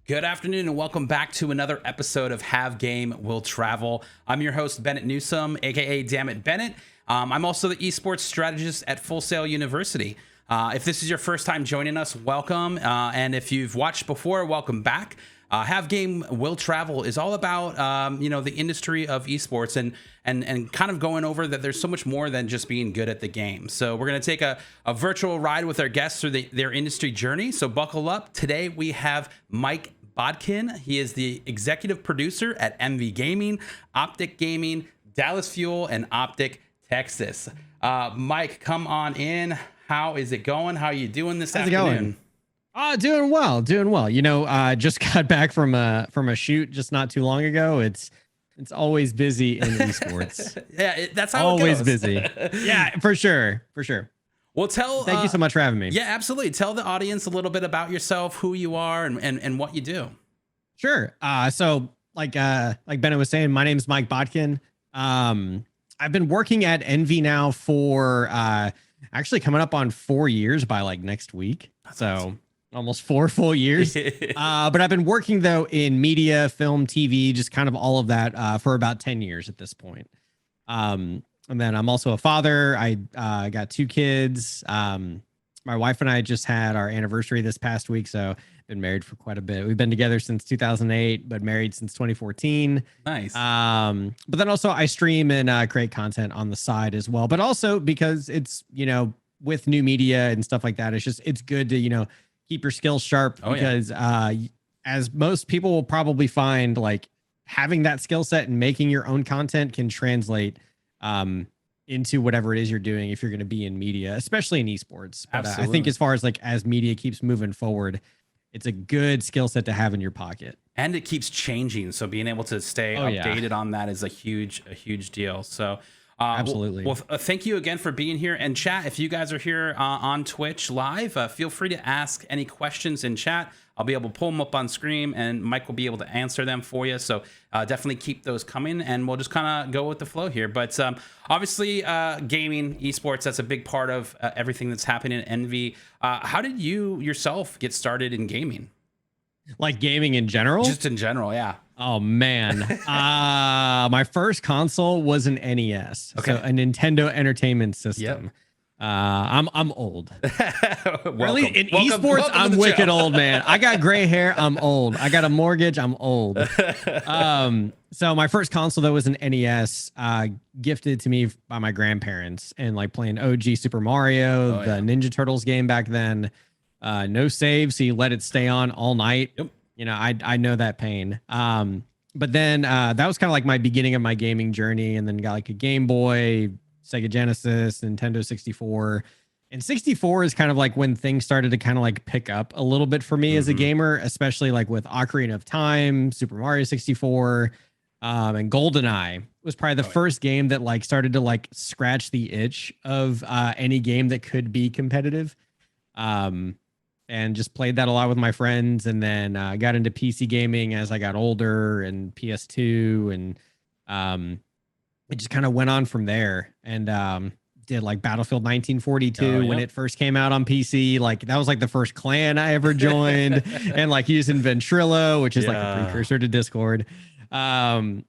Good afternoon and welcome back to another episode of Have Game Will Travel. I'm your host, Bennett Newsome, aka Dammit Bennett. I'm also the Esports Strategist at Full Sail University. If this is your first time joining us, welcome. And if you've watched before, welcome back. Have Game Will Travel is all about the industry of esports and kind of going over that there's so much more than just being good at the game. So we're going to take a virtual ride with our guests through their industry journey. So buckle up. Today we have Mike Botkin. He is the executive producer at MTV Gaming, Optic Gaming, Dallas Fuel, and Optic Texas. Mike, come on in. How is it going? How are you doing this afternoon? Doing well. Just got back from a shoot just not too long ago. It's always busy in esports. Yeah, that's how always it goes. Busy. Yeah, for sure. Well, thank you so much for having me. Yeah, absolutely. Tell the audience a little bit about yourself, who you are, and what you do. Sure. So like Bennett was saying, my name's Mike Botkin. I've been working at Envy now for actually coming up on 4 years by like next week. So awesome. Almost 4 full years. But I've been working though in media, film, TV, just kind of all of that for about 10 years at this point. And then I'm also a father. I got 2 kids. My wife and I just had our anniversary this past week, so been married for quite a bit. We've been together since 2008, but married since 2014. Nice. But then also I stream and create content on the side as well. But also because it's with new media and stuff like that, it's good to keep your skills sharp because as most people will probably find, like having that skill set and making your own content can translate into whatever it is you're doing if you're going to be in media, especially in esports. But I think as far as as media keeps moving forward, it's a good skill set to have in your pocket. And it keeps changing, so being able to stay updated on that is a huge deal. So absolutely. Well, thank you again for being here. And chat, if you guys are here on Twitch live, feel free to ask any questions in chat. I'll be able to pull them up on screen and Mike will be able to answer them for you. So definitely keep those coming and we'll just kind of go with the flow here. But obviously gaming, esports, that's a big part of everything that's happening at Envy. How did you yourself get started in gaming? Like gaming in general? Just in general, yeah. Oh man. My first console was an NES. Okay. So a Nintendo Entertainment System. Yep. I'm old. Really, in esports, I'm wicked old, man. I got gray hair. I'm old. I got a mortgage. I'm old. So my first console though was an NES, gifted to me by my grandparents, and like playing OG Super Mario, the Ninja Turtles game back then. No save, so you let it stay on all night. Yep. I know that pain. But then that was kind of like my beginning of my gaming journey, and then got like a Game Boy, Sega Genesis, Nintendo 64. And 64 is kind of like when things started to kind of like pick up a little bit for me as a gamer, especially like with Ocarina of Time, Super Mario 64, and GoldenEye was probably the first game that like started to like scratch the itch of any game that could be competitive. And just played that a lot with my friends, and then got into PC gaming as I got older, and PS2, and it just kind of went on from there. And did like Battlefield 1942 when it first came out on PC. Like that was like the first clan I ever joined, and like using Ventrilo, which is like a precursor to Discord. And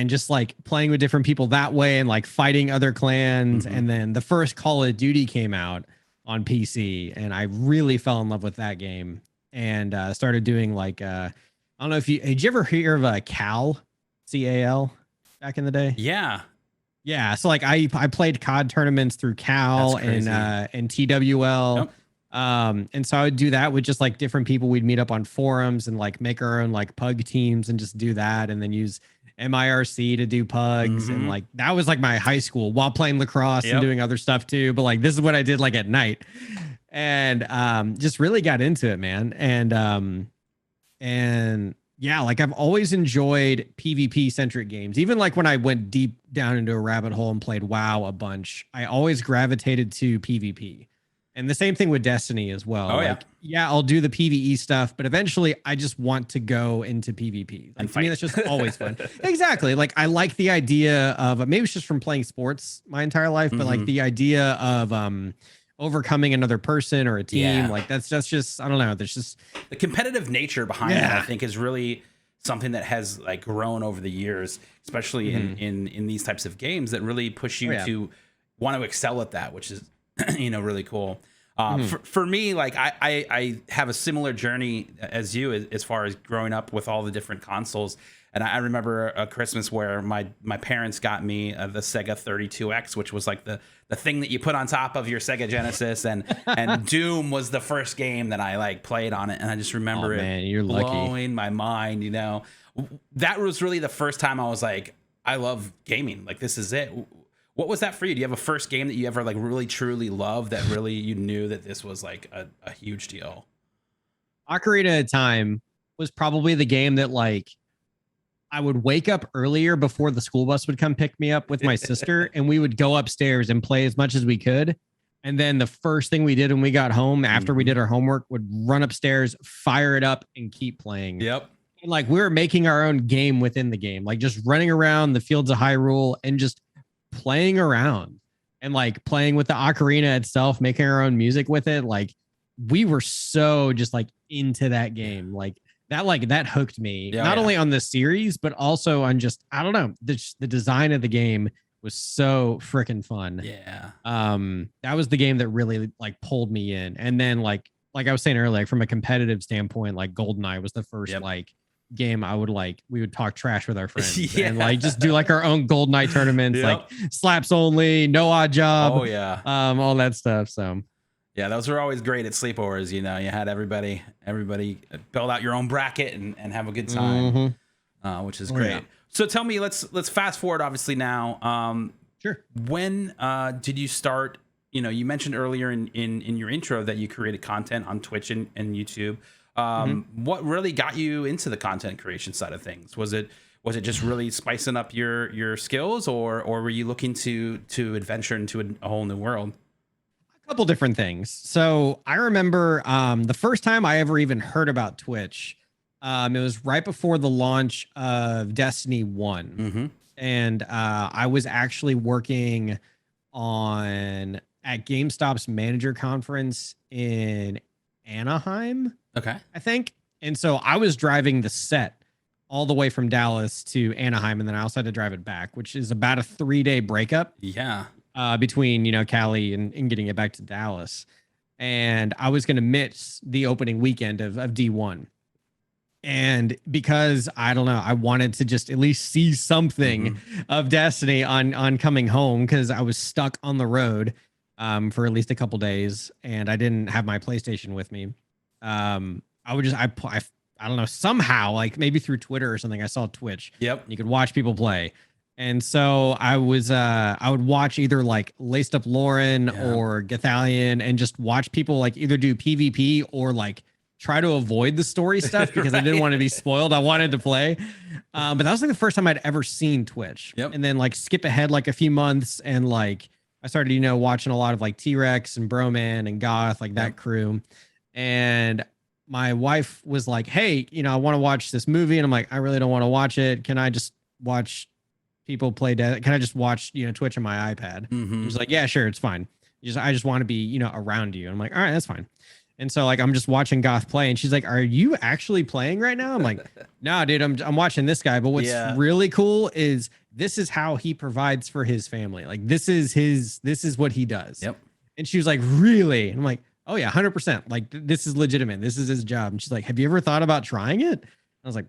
just like playing with different people that way, and like fighting other clans. And then the first Call of Duty came out on PC, and I really fell in love with that game, and started doing like I don't know if did you ever hear of CAL, CAL back in the day? Yeah. So like I played COD tournaments through CAL and TWL. And so I would do that with just like different people. We'd meet up on forums and like make our own like pug teams and just do that, and then use MIRC to do pugs. And like that was like my high school while playing lacrosse and doing other stuff too. But like this is what I did like at night, and just really got into it, man. And yeah, like I've always enjoyed PvP centric games. Even like when I went deep down into a rabbit hole and played WoW a bunch, I always gravitated to PvP. And the same thing with Destiny as well. I'll do the PvE stuff, but eventually I just want to go into PvP. Like, for me, that's just always fun. Exactly. Like I like the idea of maybe it's just from playing sports my entire life, but like the idea of overcoming another person or a team. Like that's just, I don't know. There's just the competitive nature behind that, I think, is really something that has like grown over the years, especially in these types of games that really push you to want to excel at that, which is, really cool. For me, like I have a similar journey as you as far as growing up with all the different consoles. And I remember a Christmas where my parents got me the Sega 32X, which was like the thing that you put on top of your Sega Genesis, and Doom was the first game that I like played on it. And I just remember you're blowing my mind. That was really the first time I was like, I love gaming. Like, this is it. What was that for you? Do you have a first game that you ever like really truly loved that really you knew that this was like a huge deal? Ocarina of Time was probably the game that like I would wake up earlier before the school bus would come pick me up with my sister, and we would go upstairs and play as much as we could. And then the first thing we did when we got home after we did our homework would run upstairs, fire it up, and keep playing. Yep. And like we were making our own game within the game, like just running around the fields of Hyrule and just playing around and like playing with the ocarina itself, making our own music with it. Like we were so just like into that game. Like that hooked me, not only on the series, but also on just, I don't know, the design of the game was so freaking fun. Yeah. That was the game that really like pulled me in. And then like I was saying earlier, from a competitive standpoint, like GoldenEye was the first like game we would talk trash with our friends and like just do like our own GoldenEye tournaments, like slaps only, no odd job. Oh yeah. All that stuff. So yeah, those were always great at sleepovers. You had everybody build out your own bracket and have a good time, which is great. So tell me, let's fast forward obviously now. Sure. When did you start? You mentioned earlier in your intro that you created content on Twitch and YouTube. What really got you into the content creation side of things? Was it just really spicing up your skills, or were you looking to adventure into a whole new world? A couple different things. So I remember the first time I ever even heard about Twitch, it was right before the launch of Destiny 1. And I was actually working at GameStop's manager conference in Anaheim. Okay. I think. And so I was driving the set all the way from Dallas to Anaheim, and then I also had to drive it back, which is about a 3-day breakup. Yeah. Between, Cali and getting it back to Dallas. And I was going to miss the opening weekend of D1. And because, I don't know, I wanted to just at least see something of Destiny on coming home, because I was stuck on the road for at least a couple days, and I didn't have my PlayStation with me. I don't know, somehow, like maybe through Twitter or something, I saw Twitch. Yep. You could watch people play. And so I would watch either like Laced Up Lauren or Gathalion and just watch people like either do PvP or like try to avoid the story stuff because I didn't want to be spoiled. I wanted to play. But that was like the first time I'd ever seen Twitch. Yep. And then like skip ahead like a few months, and like I started, watching a lot of like T-Rex and Broman and Goth, like that crew. And my wife was like, hey, I want to watch this movie. And I'm like, I really don't want to watch it. Can I just watch people play Can I just watch, Twitch on my iPad? She's like, yeah, sure. It's fine. I just want to be, around you. And I'm like, all right, that's fine. And so like, I'm just watching Goth play, and she's like, are you actually playing right now? I'm like, no, dude, I'm watching this guy. But what's really cool is this is how he provides for his family. Like this is what he does. Yep. And she was like, really? And I'm like, oh yeah, 100%. Like this is legitimate. This is his job. And she's like, have you ever thought about trying it? I was like,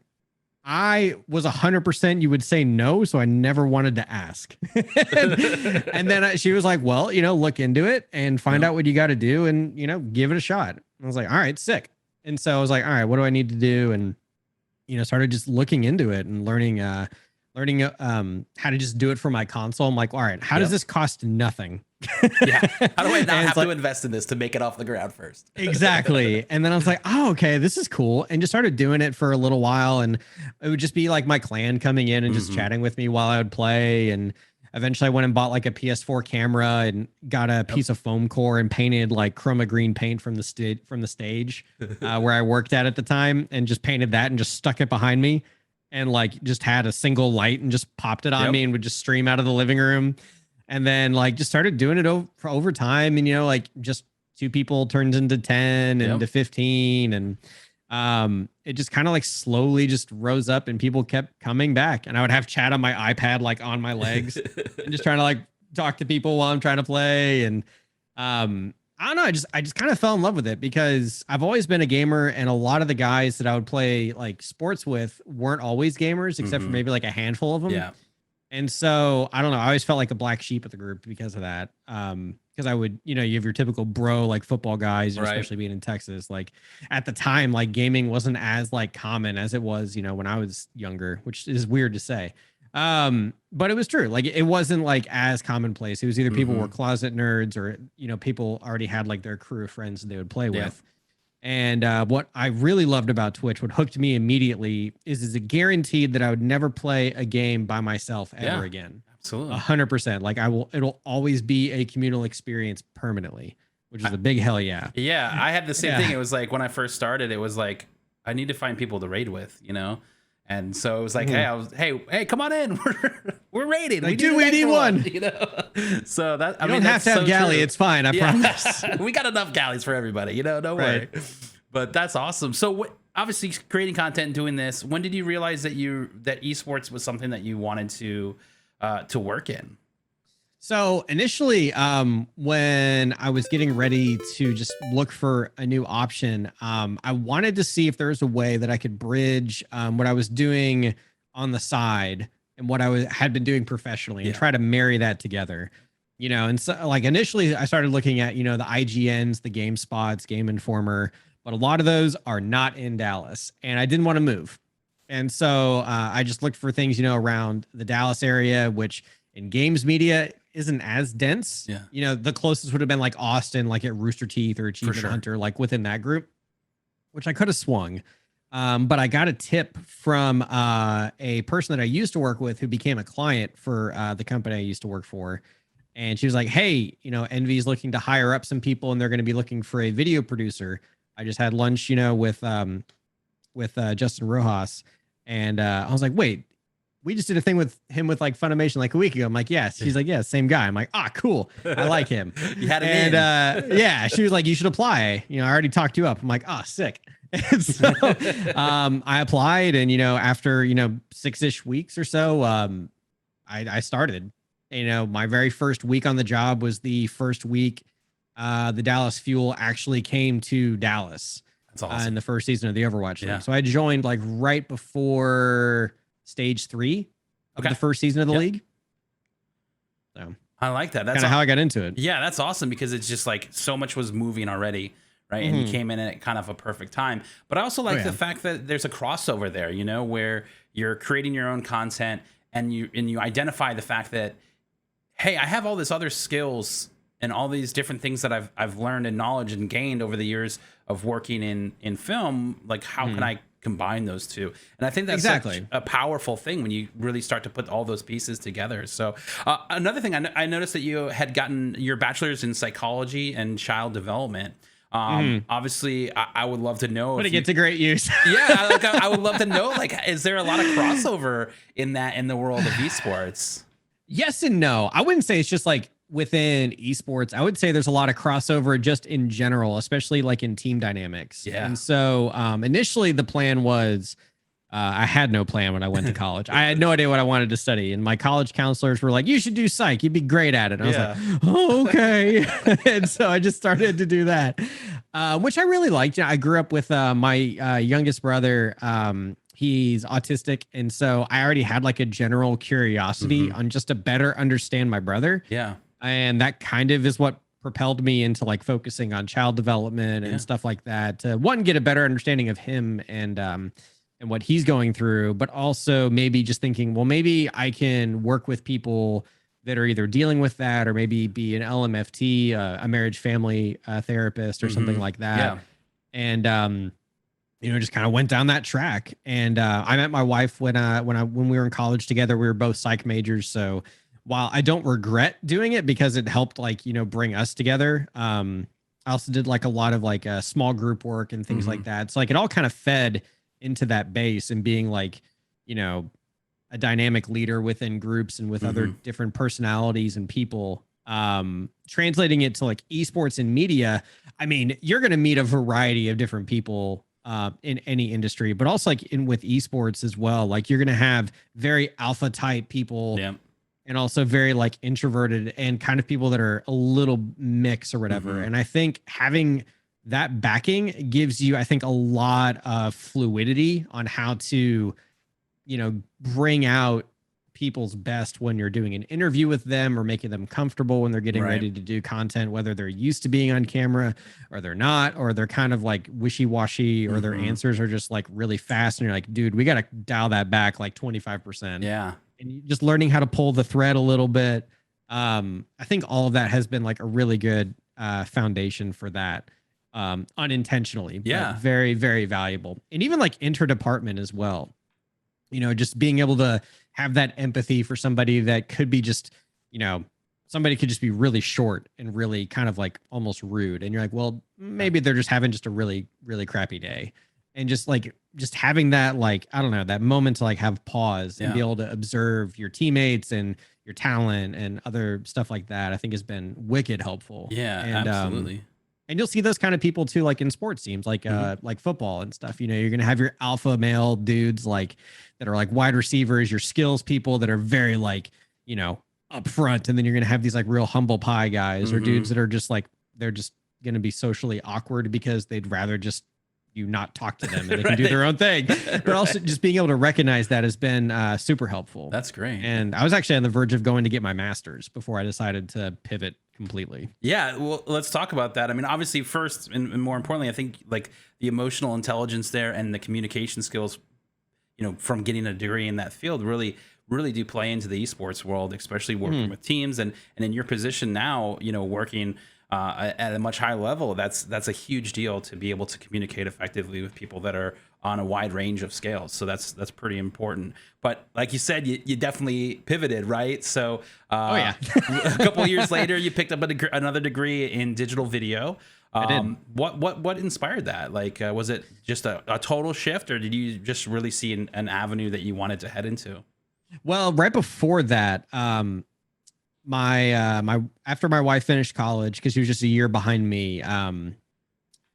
I was 100% you would say no, so I never wanted to ask. And then she was like, well, look into it and find out what you got to do and, give it a shot. And I was like, all right, sick. And so I was like, all right, what do I need to do? And, started just looking into it and learning how to just do it for my console. I'm like, all right, how does this cost nothing? How do I not have to invest in this to make it off the ground first? Exactly. And then I was like, oh, okay, this is cool. And just started doing it for a little while. And it would just be like my clan coming in and just chatting with me while I would play. And eventually I went and bought like a PS4 camera and got a piece of foam core and painted like chroma green paint from the stage where I worked at the time, and just painted that and just stuck it behind me, and like just had a single light and just popped it on me and would just stream out of the living room. And then like just started doing it over time. And, like just 2 people turns into 10 and to 15. And it just kind of like slowly just rose up and people kept coming back. And I would have chat on my iPad, like on my legs and just trying to like talk to people while I'm trying to play. And I don't know. I just kind of fell in love with it because I've always been a gamer, and a lot of the guys that I would play like sports with weren't always gamers, except for maybe like a handful of them. Yeah. And so I don't know. I always felt like a black sheep of the group because of that. Because I would, you have your typical bro like football guys, especially being in Texas. Like at the time, like gaming wasn't as like common as it was, when I was younger, which is weird to say. But it was true. Like it wasn't like as commonplace. It was either people were closet nerds or, people already had like their crew of friends that they would play with. And what I really loved about Twitch, what hooked me immediately is it guaranteed that I would never play a game by myself ever again. Absolutely. 100%. Like it'll always be a communal experience permanently, which is a big hell yeah. Yeah. I had the same thing. It was like when I first started, it was like, I need to find people to raid with, And so it was like, hey, come on in. We're raiding. Like, we need one. So that I don't have to have galley. True. It's fine. I promise. We got enough galleys for everybody. Don't worry. But that's awesome. So obviously, creating content and doing this. When did you realize that esports was something that you wanted to work in? So initially, when I was getting ready to just look for a new option, I wanted to see if there was a way that I could bridge what I was doing on the side and what I had been doing professionally and try to marry that together. And so like initially I started looking at, the IGNs, the GameSpots, Game Informer, but a lot of those are not in Dallas and I didn't want to move. And so I just looked for things, around the Dallas area, which in games media isn't as dense. Yeah. The closest would have been like Austin, like at Rooster Teeth or Achievement Hunter, like within that group, which I could have swung. But I got a tip from a person that I used to work with who became a client for the company I used to work for. And she was like, hey, Envy's looking to hire up some people and they're going to be looking for a video producer. I just had lunch, with Justin Rojas. And I was like, wait, we just did a thing with him with like Funimation like a week ago. I'm like, yes. She's like, yeah, same guy. I'm like, cool. I like him. You had him yeah, she was like, you should apply. I already talked you up. I'm like, sick. And so I applied and, after, 6-ish weeks or so, I started, my very first week on the job was the first week the Dallas Fuel actually came to Dallas. That's awesome. In the first season of the Overwatch League. So I joined like right before stage 3 of the first season of the league. So I like that. That's kind of how I got into it. Yeah, that's awesome because it's just like so much was moving already, right? And you came in at kind of a perfect time. But I also like the fact that there's a crossover there, where you're creating your own content and you identify the fact that, hey, I have all this other skills and all these different things that I've learned and knowledge and gained over the years of working in film. Like, how can I combine those two? And I think that's such a powerful thing when you really start to put all those pieces together. So another thing, I noticed that you had gotten your bachelor's in psychology and child development. Obviously I would love to know but it gets a great use. I would love to know, like, is there a lot of crossover in the world of esports? Yes and no. I wouldn't say it's just like within esports. I would say there's a lot of crossover just in general, especially like in team dynamics. Yeah. And so initially the plan was, I had no plan when I went to college. I had no idea what I wanted to study. And my college counselors were like, you should do psych. You'd be great at it. And I was like, oh, okay. And so I just started to do that, which I really liked. I grew up with my youngest brother. He's autistic. And so I already had like a general curiosity on just to better understand my brother. Yeah. And that kind of is what propelled me into like focusing on child development and stuff like that. To one, get a better understanding of him and what he's going through, but also maybe just thinking, well, maybe I can work with people that are either dealing with that or maybe be an LMFT, a marriage family therapist or something like that. Yeah. And, just kind of went down that track. And I met my wife when we were in college together. We were both psych majors. So while I don't regret doing it because it helped bring us together, I also did like a lot of like small group work and things like that. So like it all kind of fed into that base and being like, a dynamic leader within groups and with other different personalities and people. Translating it to like esports and media, I mean, you're going to meet a variety of different people in any industry, but also like with esports as well. Like you're going to have very alpha type people, and also very like introverted and kind of people that are a little mix or whatever. And I think having that backing gives you, I think, a lot of fluidity on how to, you know, bring out people's best when you're doing an interview with them or making them comfortable when they're getting ready to do content, whether they're used to being on camera or they're not, or they're kind of like wishy-washy, or their answers are just like really fast. And you're like, dude, we got to dial that back like 25%. Yeah. And just learning how to pull the thread a little bit. I think all of that has been like a really good foundation for that, unintentionally. Yeah. Very, very valuable. And even like interdepartment as well. You know, just being able to have that empathy for somebody that could be just, you know, somebody could just be really short and really kind of like almost rude. And you're like, well, maybe they're just having just a really, really crappy day. And just like, just having that, like, I don't know, that moment to like have pause and be able to observe your teammates and your talent and other stuff like that, I think has been wicked helpful. Yeah, and, absolutely. And you'll see those kind of people too, like in sports teams, like football and stuff. You know, you're gonna have your alpha male dudes like that are like wide receivers, your skills people that are very like, you know, up front, and then you're gonna have these like real humble pie guys or dudes that are just like, they're just gonna be socially awkward because they'd rather just you not talk to them and they can do their own thing. But also just being able to recognize that has been super helpful. That's great. And I was actually on the verge of going to get my master's before I decided to pivot completely. Yeah, well, let's talk about that. I mean, obviously, first and more importantly, I think like the emotional intelligence there and the communication skills, you know, from getting a degree in that field really do play into the esports world, especially working with teams and in your position now, you know, working at a much higher level. That's a huge deal to be able to communicate effectively with people that are on a wide range of scales. So that's pretty important. But like you said, you definitely pivoted, right? So a couple of years later, you picked up another degree in digital video. I did. What inspired that? Like, was it just a total shift, or did you just really see an avenue that you wanted to head into? Well, right before that, my after my wife finished college, because she was just a year behind me,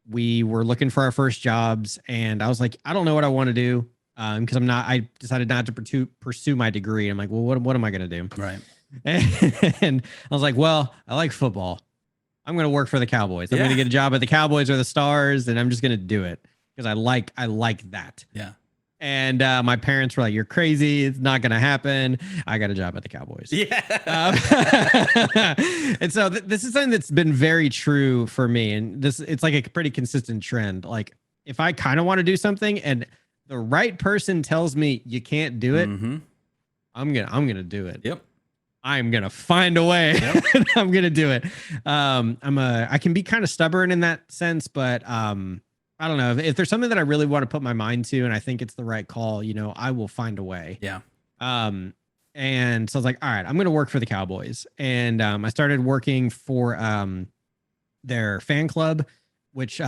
we were looking for our first jobs, and I was like, I don't know what I want to do, because I decided not to pursue my degree. I'm like, well, what am I gonna do? Right. And I was like, well, I like football. I'm gonna work for the Cowboys. I'm gonna get a job at the Cowboys or the Stars, and I'm just gonna do it because I like that. Yeah. And my parents were like, you're crazy. It's not going to happen. I got a job at the Cowboys. Yeah. And so this is something that's been very true for me. And it's like a pretty consistent trend. Like if I kind of want to do something and the right person tells me you can't do it, I'm going to do it. Yep. I'm going to find a way. Yep. I'm going to do it. I can be kind of stubborn in that sense, but I don't know if there's something that I really want to put my mind to and I think it's the right call, you know, I will find a way. Yeah. And so I was like, all right, I'm going to work for the Cowboys. And I started working for their fan club, which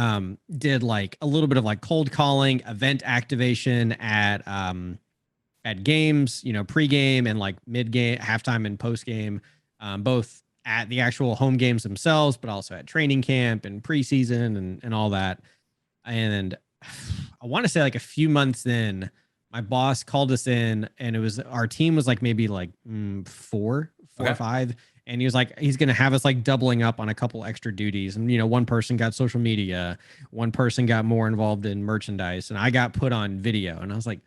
did like a little bit of like cold calling, event activation at games, you know, pregame and like mid-game, halftime and post-game, both at the actual home games themselves, but also at training camp and preseason and all that. And I want to say like a few months in, my boss called us in, and it was our team was like maybe like four or five. And he was like, he's going to have us like doubling up on a couple extra duties. And, you know, one person got social media, one person got more involved in merchandise, and I got put on video. And I was like,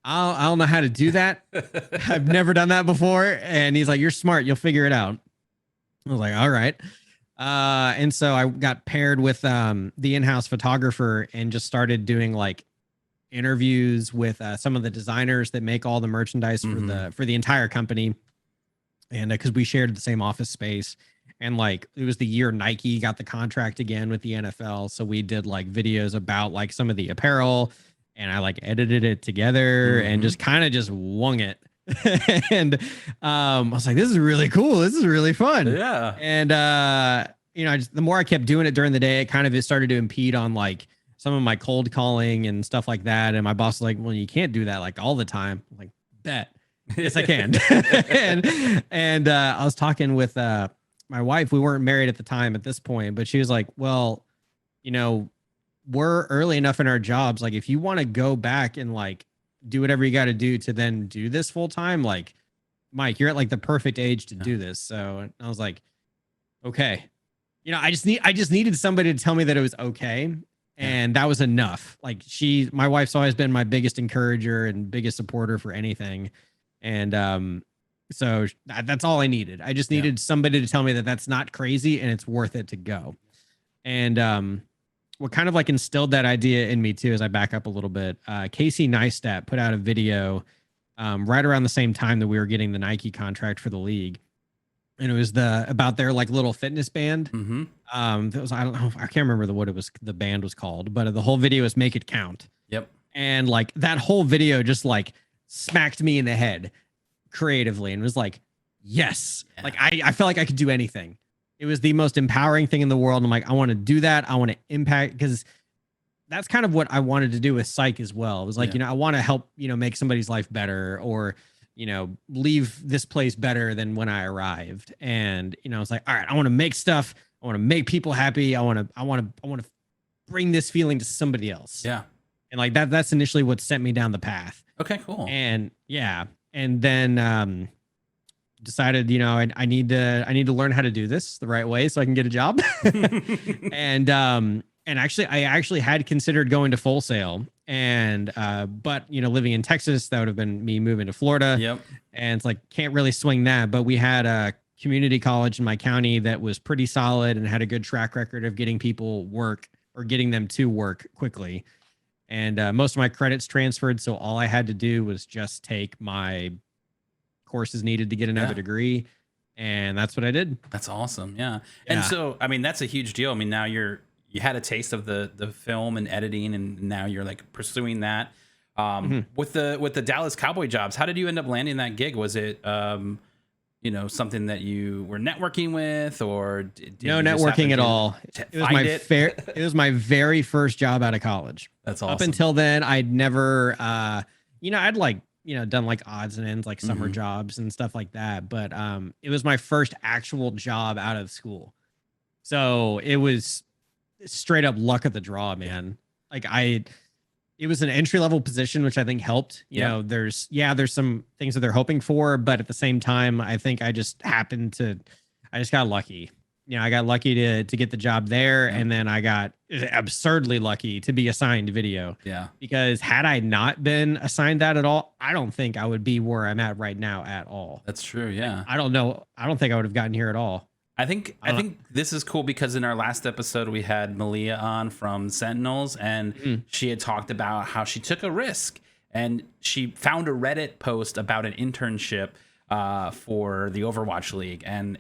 I don't know how to do that. I've never done that before. And he's like, you're smart. You'll figure it out. I was like, all right. And so I got paired with the in-house photographer and just started doing like interviews with some of the designers that make all the merchandise for the entire company. And because we shared the same office space, and like it was the year Nike got the contract again with the NFL, so we did like videos about like some of the apparel, and I like edited it together and just kind of just wung it. And I was like, this is really cool. This is really fun. Yeah. And you know, the more I kept doing it during the day, it started to impede on like some of my cold calling and stuff like that. And my boss was like, well, you can't do that like all the time. I'm like, bet. Yes, I can. and I was talking with my wife. We weren't married at the time at this point, but she was like, well, you know, we're early enough in our jobs. Like, if you want to go back and like do whatever you got to do to then do this full time, like, Mike, you're at like the perfect age to do this. So I was like, okay, you know, I just needed somebody to tell me that it was okay. And that was enough. Like, my wife's always been my biggest encourager and biggest supporter for anything. And so that's all I needed. I just needed somebody to tell me that that's not crazy and it's worth it to go. And what kind of like instilled that idea in me too, as I back up a little bit, Casey Neistat put out a video right around the same time that we were getting the Nike contract for the league. And it was about their like little fitness band. That was, I don't know, I can't remember what the band was called, but the whole video was Make It Count. Yep. And like that whole video just like smacked me in the head creatively and was like, yes, like I felt like I could do anything. It was the most empowering thing in the world. I'm like, I want to do that. I want to impact, because that's kind of what I wanted to do with Psych as well. It was like, you know, I want to help, you know, make somebody's life better, or, you know, leave this place better than when I arrived. And, you know, it's like, all right, I want to make stuff. I want to make people happy. I want to bring this feeling to somebody else. Yeah. And like that's initially what sent me down the path. Okay, cool. And and then decided, you know, I need to learn how to do this the right way so I can get a job. And actually, I actually had considered going to Full Sail, and but you know, living in Texas, that would have been me moving to Florida. Yep. And it's like, can't really swing that. But we had a community college in my county that was pretty solid and had a good track record of getting people work, or getting them to work quickly. And most of my credits transferred, so all I had to do was just take my courses needed to get another degree, and that's what I did. That's awesome. Yeah. And so, I mean, that's a huge deal. I mean, now you had a taste of the film and editing, and now you're like pursuing that. With the Dallas Cowboy jobs, how did you end up landing that gig? Was it you know, something that you were networking with, or did no networking at all? It was my very first job out of college. That's awesome. Up until then, I'd never you know, I'd like, you know, done like odds and ends, like summer jobs and stuff like that. But it was my first actual job out of school. So it was straight up luck of the draw, man. Like it was an entry level position, which I think helped. You know, there's some things that they're hoping for, but at the same time, I think I just got lucky. You know, I got lucky to get the job there, and then I got absurdly lucky to be assigned video. Yeah. Because had I not been assigned that at all, I don't think I would be where I'm at right now at all. That's true. Yeah. I don't know. I don't think I would have gotten here at all. I think this is cool because in our last episode we had Malia on from Sentinels, and she had talked about how she took a risk and she found a Reddit post about an internship for the Overwatch League and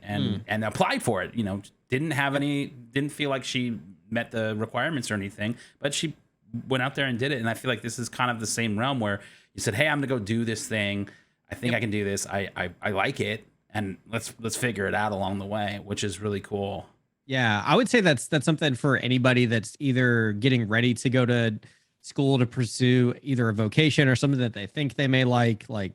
applied for it. You know, didn't feel like she met the requirements or anything, but she went out there and did it. And I feel like this is kind of the same realm where you said, hey, I'm gonna go do this thing. I think I can do this. I like it. And let's figure it out along the way, which is really cool. Yeah, I would say that's something for anybody that's either getting ready to go to school to pursue either a vocation or something that they think they may like. Like,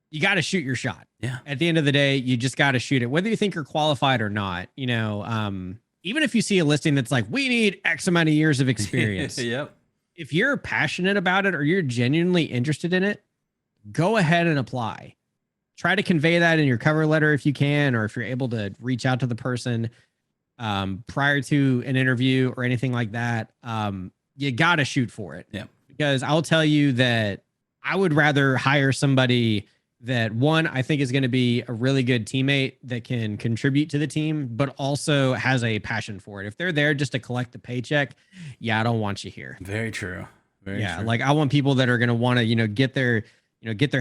you got to shoot your shot. Yeah. At the end of the day, you just got to shoot it, whether you think you're qualified or not. You know, even if you see a listing that's like, we need X amount of years of experience. Yep. If you're passionate about it or you're genuinely interested in it, go ahead and apply. Try to convey that in your cover letter if you can, or if you're able to reach out to the person prior to an interview or anything like that. You got to shoot for it. Yeah. Because I'll tell you that I would rather hire somebody that, one, I think is going to be a really good teammate that can contribute to the team, but also has a passion for it. If they're there just to collect the paycheck, I don't want you here. Very true. Very true. Like, I want people that are going to want to, you know, get their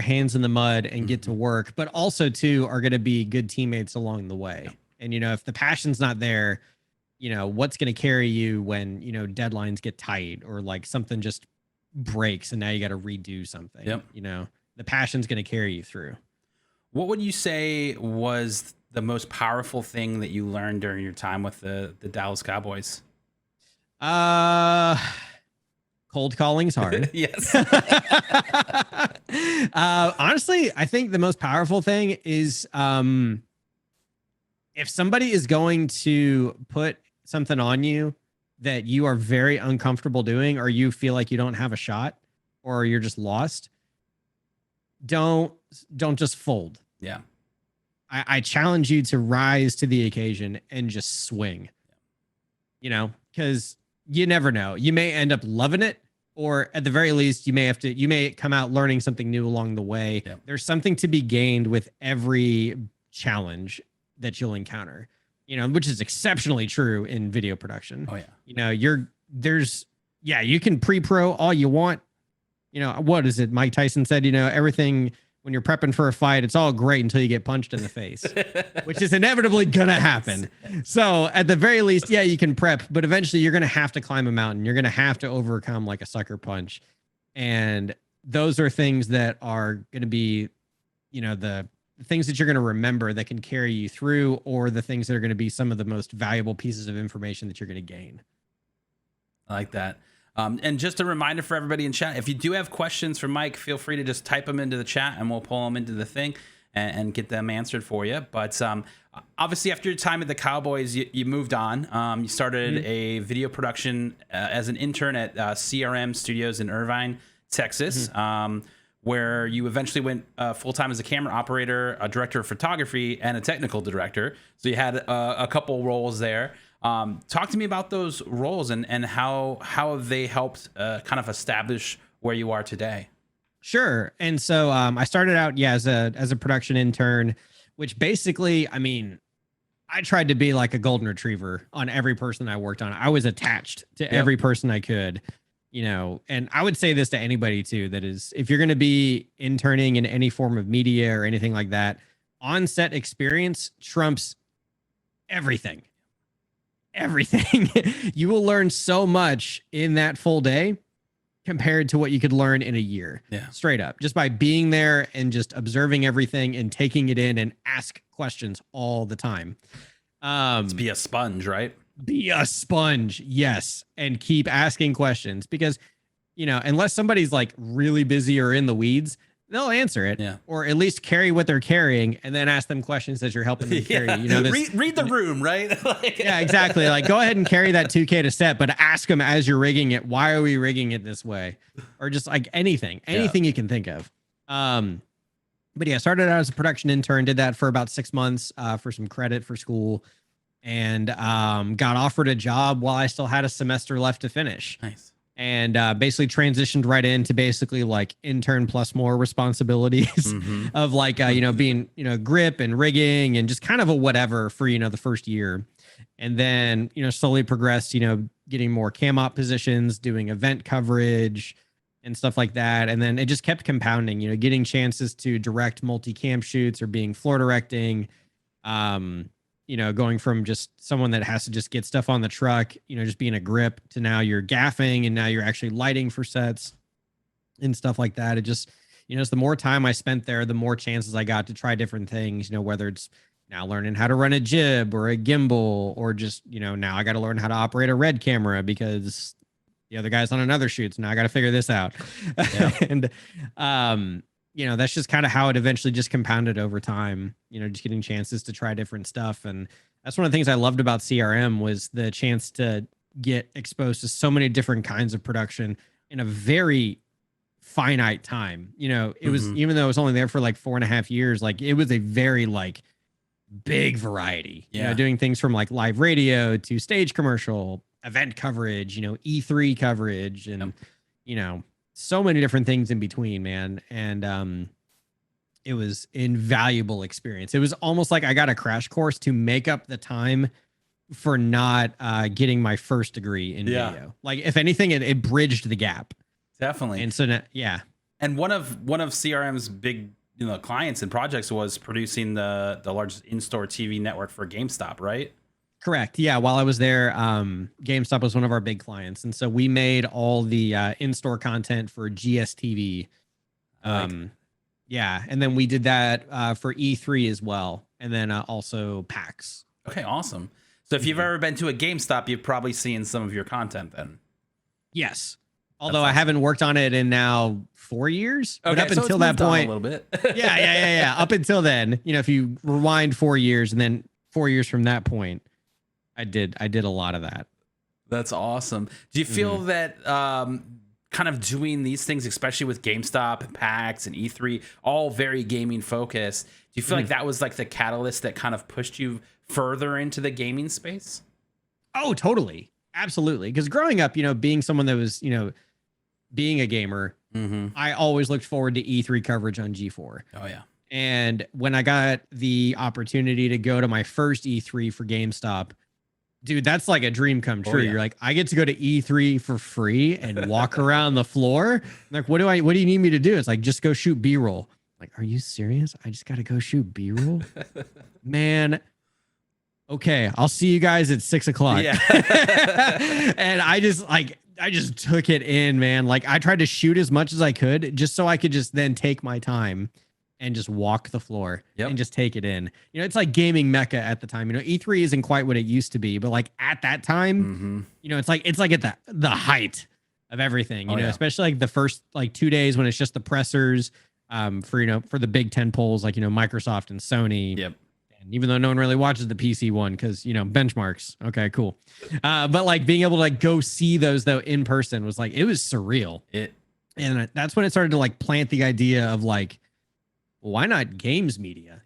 hands in the mud and get to work, but also too are going to be good teammates along the way. Yep. And, you know, if the passion's not there, you know, what's going to carry you when, you know, deadlines get tight or like something just breaks and now you got to redo something. Yep. You know, the passion's going to carry you through. What would you say was the most powerful thing that you learned during your time with the Dallas Cowboys? Cold calling's hard. Yes. Honestly, I think the most powerful thing is if somebody is going to put something on you that you are very uncomfortable doing, or you feel like you don't have a shot, or you're just lost, don't just fold. Yeah. I challenge you to rise to the occasion and just swing. You know, because you never know. You may end up loving it, or at the very least, you may come out learning something new along the way. Yeah. There's something to be gained with every challenge that you'll encounter, you know, which is exceptionally true in video production. Oh yeah. You know, you can pre-pro all you want. You know, what is it? Mike Tyson said, you know, everything when you're prepping for a fight, it's all great until you get punched in the face, which is inevitably gonna happen. So at the very least, yeah, you can prep, but eventually you're gonna have to climb a mountain. You're gonna have to overcome like a sucker punch. And those are things that are gonna be, you know, the things that you're gonna remember that can carry you through, or the things that are gonna be some of the most valuable pieces of information that you're gonna gain. I like that. And just a reminder for everybody in chat, if you do have questions for Mike, feel free to just type them into the chat and we'll pull them into the thing and get them answered for you. But obviously, after your time at the Cowboys, you moved on. You started a video production as an intern at CRM Studios in Irvine, Texas, where you eventually went full-time as a camera operator, a director of photography, and a technical director. So you had a couple roles there. Talk to me about those roles and how have they helped kind of establish where you are today? Sure. And so I started out, as a production intern, which basically, I mean, I tried to be like a golden retriever on every person I worked on. I was attached to every person I could, you know, and I would say this to anybody too, that is, if you're going to be interning in any form of media or anything like that, on-set experience trumps everything. You will learn so much in that full day compared to what you could learn in a year. Yeah. Straight up, just by being there and just observing everything and taking it in and ask questions all the time. Let's be a sponge, right? Be a sponge. Yes. And keep asking questions, because, you know, unless somebody's like really busy or in the weeds, they'll answer it, or at least carry what they're carrying and then ask them questions as you're helping them carry. You know, read the room, right? Yeah, exactly. Like, go ahead and carry that 2K to set, but ask them as you're rigging it, why are we rigging it this way? Or just like anything you can think of. But yeah, started out as a production intern, did that for about 6 months for some credit for school, and got offered a job while I still had a semester left to finish. Nice. And basically transitioned right into basically like intern plus more responsibilities of like, you know, being, you know, grip and rigging and just kind of a whatever for, you know, the first year. And then, you know, slowly progressed, you know, getting more cam op positions, doing event coverage and stuff like that. And then it just kept compounding, you know, getting chances to direct multi-cam shoots or being floor directing. You know, going from just someone that has to just get stuff on the truck, you know, just being a grip, to now you're gaffing and now you're actually lighting for sets and stuff like that. It just, you know, it's the more time I spent there, the more chances I got to try different things, you know, whether it's now learning how to run a jib or a gimbal, or just, you know, now I got to learn how to operate a red camera because the other guy's on another shoot. So now I got to figure this out. Yeah. And, you know, that's just kind of how it eventually just compounded over time, you know, just getting chances to try different stuff. And that's one of the things I loved about CRM, was the chance to get exposed to so many different kinds of production in a very finite time. You know, it was, even though I was only there for like 4.5 years, like it was a very like big variety, you know, doing things from like live radio to stage commercial, event coverage, you know, E3 coverage, and, you know, so many different things in between, man. And it was invaluable experience. It was almost like I got a crash course to make up the time for not getting my first degree in video. Like, if anything, it bridged the gap. Definitely. And so now, and one of CRM's big, you know, clients and projects was producing the largest in-store TV network for GameStop, right? Correct. Yeah. While I was there, GameStop was one of our big clients. And so we made all the in-store content for GSTV. Yeah. And then we did that for E3 as well. And then also PAX. Okay, awesome. So if you've ever been to a GameStop, you've probably seen some of your content then. Yes. Although I haven't worked on it in now 4 years. Okay, but up so until it's that moved on point, a little bit. yeah. Up until then, if you rewind 4 years and then 4 years from that point, I did a lot of that. That's awesome. Do you feel that kind of doing these things, especially with GameStop and PAX and E3, all very gaming focused, do you feel like that was like the catalyst that kind of pushed you further into the gaming space? Oh, totally. Absolutely. Because growing up, being someone that was, being a gamer, I always looked forward to E3 coverage on G4. Oh, yeah. And when I got the opportunity to go to my first E3 for GameStop, dude, that's like a dream come true. You're like, I get to go to E3 for free and walk around the floor. I'm like, what do you need me to do? It's like, just go shoot B-roll. Like, are you serious? I just got to go shoot B-roll? Man. Okay, I'll see you guys at 6 o'clock. Yeah. And I just took it in, man. Like, I tried to shoot as much as I could just so I could just then take my time and just walk the floor and just take it in. It's like gaming mecca at the time. E3 isn't quite what it used to be, but like at that time, it's like at the height of everything, especially like the first like 2 days when it's just the pressers for the big 10 polls, like, Microsoft and Sony. Yep. And even though no one really watches the PC one because, benchmarks. Okay, cool. But like being able to like go see those though in person was like, it was surreal. And that's when it started to like plant the idea of like, why not games media?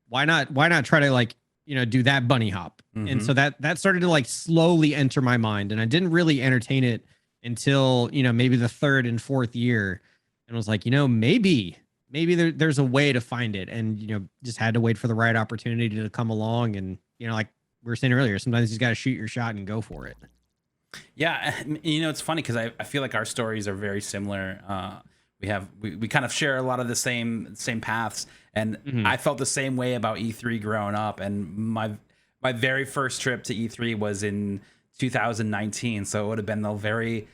Why not try to like, do that bunny hop? And so that started to like slowly enter my mind. And I didn't really entertain it until, maybe the third and fourth year. And I was like, maybe there's a way to find it, and just had to wait for the right opportunity to come along. And like we were saying earlier, sometimes you just got to shoot your shot and go for it. Yeah, it's funny because I feel like our stories are very similar. We kind of share a lot of the same paths, and I felt the same way about E3 growing up. And my very first trip to E3 was in 2019, so it would have been the very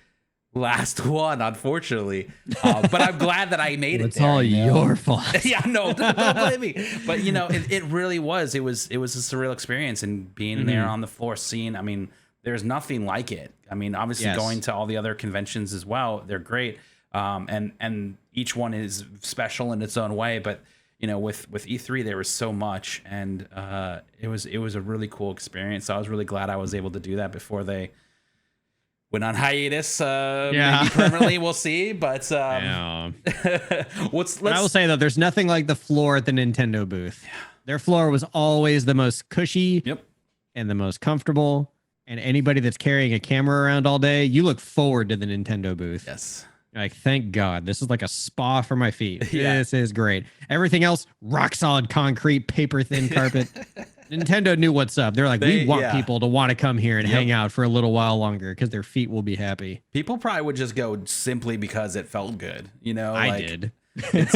last one, unfortunately, but I'm glad that I made it. It's all your fault. Yeah, no, don't blame me. But it really was. It was a surreal experience, and being there on the floor, seeing. I mean, there's nothing like it. I mean, obviously going to all the other conventions as well, they're great, and each one is special in its own way. But with E3, there was so much, and it was a really cool experience. So I was really glad I was able to do that before they went on hiatus, maybe permanently. We'll see. But I will say though, there's nothing like the floor at the Nintendo booth. Yeah. Their floor was always the most cushy and the most comfortable. And anybody that's carrying a camera around all day, you look forward to the Nintendo booth. Yes. Like, thank God, this is like a spa for my feet. This is great. Everything else, rock solid concrete, paper thin carpet. Nintendo knew what's up. They're like, we want people to want to come here and hang out for a little while longer because their feet will be happy. People probably would just go simply because it felt good. I did. It's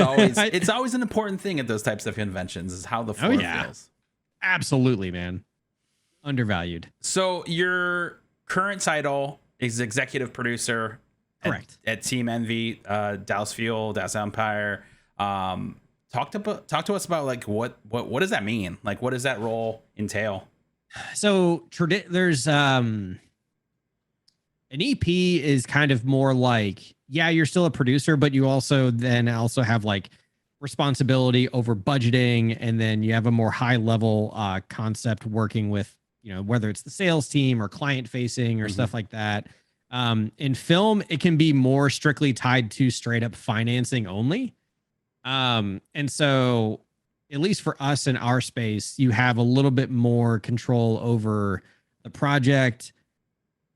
always an important thing at those types of conventions is how the floor feels. Absolutely, man. Undervalued. So your current title is executive producer. Correct. At Team Envy, Dallas Fuel, Dallas Empire. Talk to us about like what does that mean? Like, what does that role entail? So there's an EP is kind of more like, you're still a producer, but you also have like responsibility over budgeting, and then you have a more high level concept working with whether it's the sales team or client facing or stuff like that. In film, it can be more strictly tied to straight up financing only. And so at least for us in our space, you have a little bit more control over the project,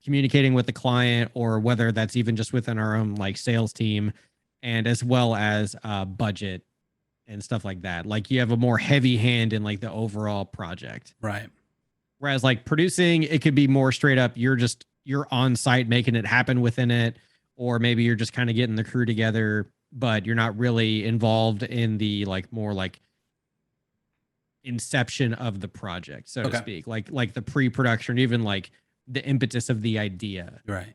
communicating with the client, or whether that's even just within our own like sales team, and as well as budget and stuff like that. Like you have a more heavy hand in like the overall project. Right. Whereas like producing, it could be more straight up. You're on site making it happen within it, or maybe you're just kind of getting the crew together, but you're not really involved in the like more like inception of the project, so to speak, like the pre-production, even like the impetus of the idea. Right.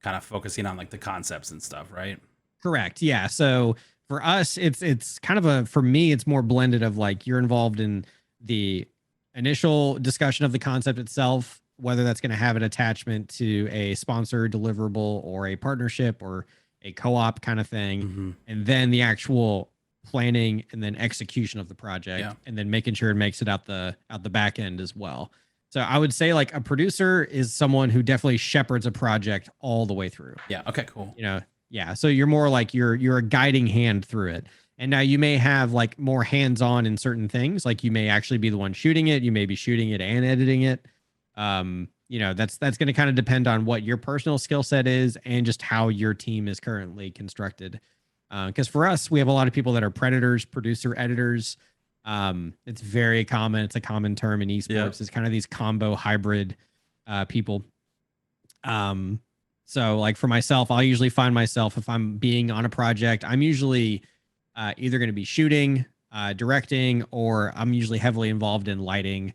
Kind of focusing on like the concepts and stuff, right? Correct. Yeah. So for us, it's kind of for me, it's more blended of like you're involved in the initial discussion of the concept itself whether that's going to have an attachment to a sponsor deliverable or a partnership or a co-op kind of thing, and then the actual planning and then execution of the project, and then making sure it makes it out the back end as well. So I would say like a producer is someone who definitely shepherds a project all the way through. Yeah. Okay, cool. So you're more like you're a guiding hand through it. And now you may have like more hands-on in certain things. Like you may actually be the one shooting it. You may be shooting it and editing it. That's going to kind of depend on what your personal skill set is and just how your team is currently constructed. Because for us, we have a lot of people that are predators, producer, editors. It's very common. It's a common term in esports. It's kind of these combo hybrid people. So like for myself, I'll usually find myself, if I'm being on a project, I'm usually either going to be shooting, directing, or I'm usually heavily involved in lighting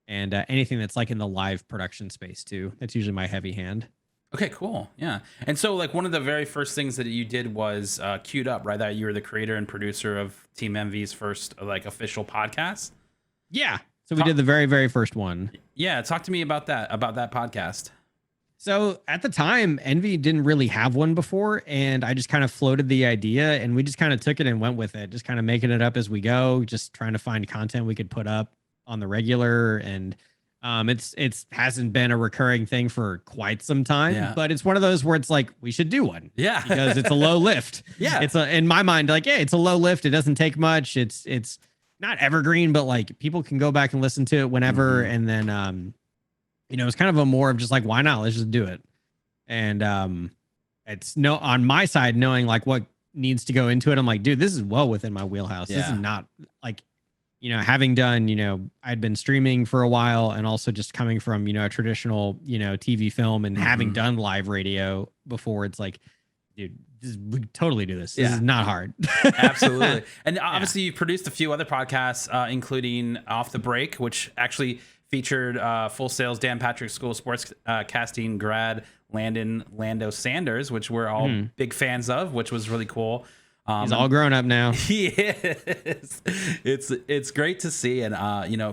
and anything that's like in the live production space too. That's usually my heavy hand. Okay, cool. Yeah. And so like one of the very first things that you did was Queued Up, right? That you were the creator and producer of Team MV's first like official podcast. Yeah. So we did the very, very first one. Yeah. Talk to me about that podcast. So at the time, Envy didn't really have one before, and I just kind of floated the idea, and we just kind of took it and went with it, just kind of making it up as we go, just trying to find content we could put up on the regular. And it's hasn't been a recurring thing for quite some time, but it's one of those where it's like we should do one, because it's a low lift. It's in my mind like, yeah, it's a low lift. It doesn't take much. It's not evergreen, but like people can go back and listen to it whenever, and then it's kind of a more of just like, why not? Let's just do it. And it's on my side, knowing like what needs to go into it. I'm like, dude, this is well within my wheelhouse. This is not like, having done, I'd been streaming for a while, and also just coming from, a traditional, TV film, and having done live radio before, it's like, dude, we totally do this. This is not hard. Absolutely. And obviously you produced a few other podcasts, including Off the Break, which actually featured Full Sail's Dan Patrick School of Sports casting grad Lando Sanders, which we're all big fans of, which was really cool. He's all grown up now. He is. It's great to see, and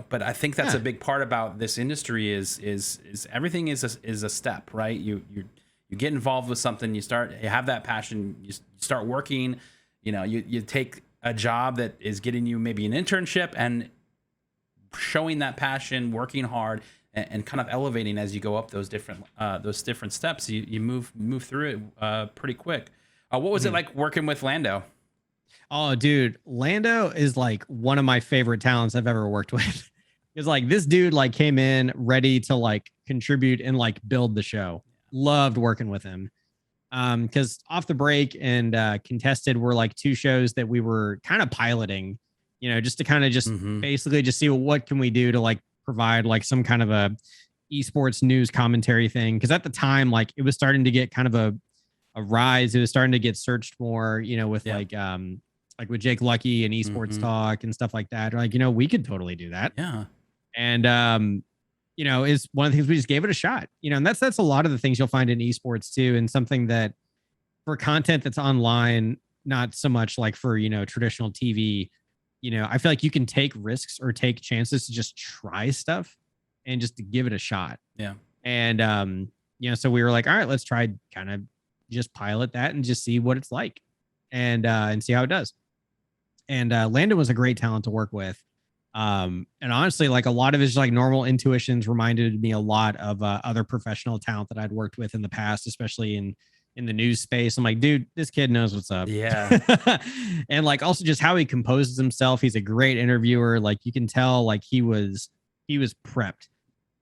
but I think that's a big part about this industry is everything is a step, right? You get involved with something, you have that passion, you start working, you take a job that is getting you maybe an internship, and showing that passion, working hard, and kind of elevating as you go up those different steps. You move through it pretty quick. What was it like working with Lando? Oh, dude, Lando is like one of my favorite talents I've ever worked with. It's like this dude like came in ready to like contribute and like build the show. Loved working with him. Because Off the Break and Contested were like two shows that we were kind of piloting, just to kind of just basically just see what can we do to like provide like some kind of a esports news commentary thing. Because at the time, like it was starting to get kind of a rise. It was starting to get searched more, with like with Jake Lucky and Esports Talk and stuff like that. Like, we could totally do that. Yeah. And is one of the things we just gave it a shot, and that's a lot of the things you'll find in esports too. And something that for content that's online, not so much like for, traditional TV, I feel like you can take risks or take chances to just try stuff and just to give it a shot. Yeah. And, so we were like, all right, let's try kind of just pilot that and just see what it's like and see how it does. And Landon was a great talent to work with. And honestly, like a lot of his like normal intuitions reminded me a lot of other professional talent that I'd worked with in the past, especially in the news space. I'm like, dude, this kid knows what's up. Yeah. And like also just how he composes himself. He's a great interviewer. Like you can tell like he was prepped.